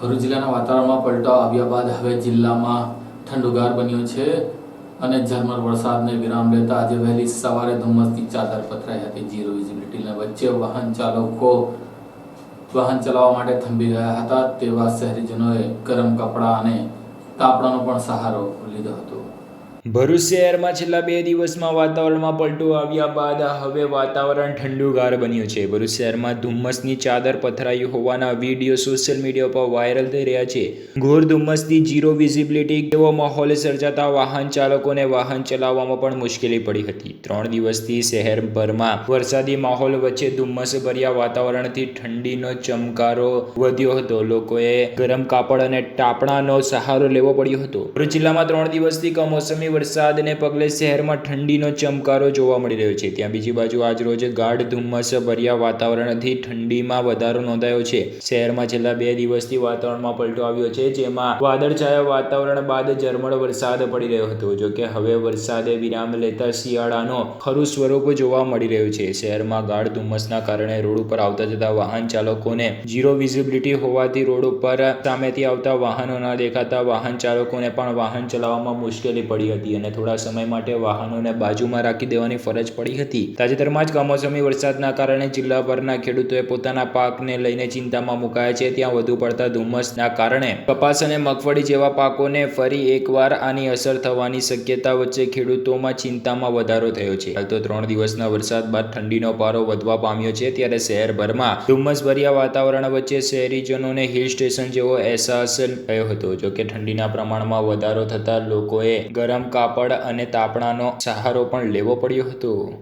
ભરૂચ જિલ્લાના વાતાવરણમાં પલટો આવ્યા બાદ હવે જિલ્લામાં ઠંડુગાર બન્યું છે અને ઝરમર વરસાદને વિરામ લેતા આજે વહેલી સવારે ધુમ્મસની ચાદર પથરાઈ હતી। ઝીરો વિઝિબિલિટીના વચ્ચે વાહન ચાલકો વાહન ચલાવવા માટે થંભી ગયા હતા। તેવા શહેરીજનોએ ગરમ કપડાં અને તાપણાનો પણ સહારો લીધો હતો। ભરૂચ શહેરમાં છેલ્લા 2 દિવસમાં વાતાવરણમાં પલટો આવ્યા બાદ હવે વાતાવરણ ઠંડુગાર બન્યું છે। ભરૂચ શહેરમાં ધુમ્મસની ચાદર પથરાઈ હોવાના વિડીયો સોશિયલ મીડિયા પર વાયરલ થઈ રહ્યા છે। ઘોર ધુમ્મસથી ઝીરો વિઝિબિલિટી જેવો માહોલ સર્જાતા વાહન ચાલકોને વાહન ચલાવવામાં પણ મુશ્કેલી પડી હતી। 3 દિવસથી શહેરભરમાં વરસાદી માહોલ વચ્ચે ધુમ્મસભર્યા વાતાવરણથી ઠંડીનો ચમકારો વધ્યો હતો। લોકોએ ગરમ કાપડ અને તાપણાનો સહારો લેવો પડ્યો હતો। ભરૂચ જિલ્લામાં 3 દિવસથી કમોસમી વરસાદને પગલે શહેરમાં ઠંડીનો ચમકારો જોવા મળી રહ્યો છે। ત્યાં બીજી બાજુ આજરોજ ગાઢ ધુમ્મસ ભર્યા વાતાવરણથી ઠંડીમાં વધારો નોંધાયો છે। શહેરમાં છેલ્લા 2 દિવસથી વાતાવરણમાં પલટો આવ્યો છે, જેમાં વાદળછાયા વાતાવરણ બાદ ઝરમર વરસાદ પડી રહ્યો હતો। જોકે હવે વરસાદે વિરામ લેતા શિયાળાનો ખરું સ્વરૂપ જોવા મળી રહ્યું છે। શહેરમાં ગાઢ ધુમ્મસના કારણે રોડ ઉપર આવતા જતા વાહન ચાલકોને ઝીરો વિઝિબિલિટી હોવાથી રોડ ઉપર સામેથી આવતા વાહનો ન દેખાતા વાહન ચાલકોને પણ વાહન ચલાવવામાં મુશ્કેલી પડી હતી અને થોડા સમય માટે વાહનોને બાજુમાં રાખી દેવાની ફરજ પડી હતી। તાજેતરમાં જ કમોસમી વરસાદના કારણે જિલ્લાભરના ખેડૂતોએ પોતાના પાકને લઈને ચિંતામાં મુકાયા છે। ત્યાં વધુ પડતા ધુમ્મસના કારણે કપાસ અને મગફળી જેવા પાકોને ફરી એકવાર આની અસર થવાની શક્યતા વચ્ચે ખેડૂતોમાં ચિંતામાં વધારો થયો છે। હાલ તો 3 દિવસના વરસાદ બાદ ઠંડીનો પારો વધવા પામ્યો છે, ત્યારે શહેરભરમાં ધુમ્મસભર્યા વાતાવરણ વચ્ચે શહેરીજનોને હિલ સ્ટેશન જેવો અહેસાસ થયો હતો। જોકે ઠંડીના પ્રમાણમાં વધારો થતાં લોકોએ ગરમ કાપડ અને તાપણાનો સહારો પણ લેવો પડ્યો હતો।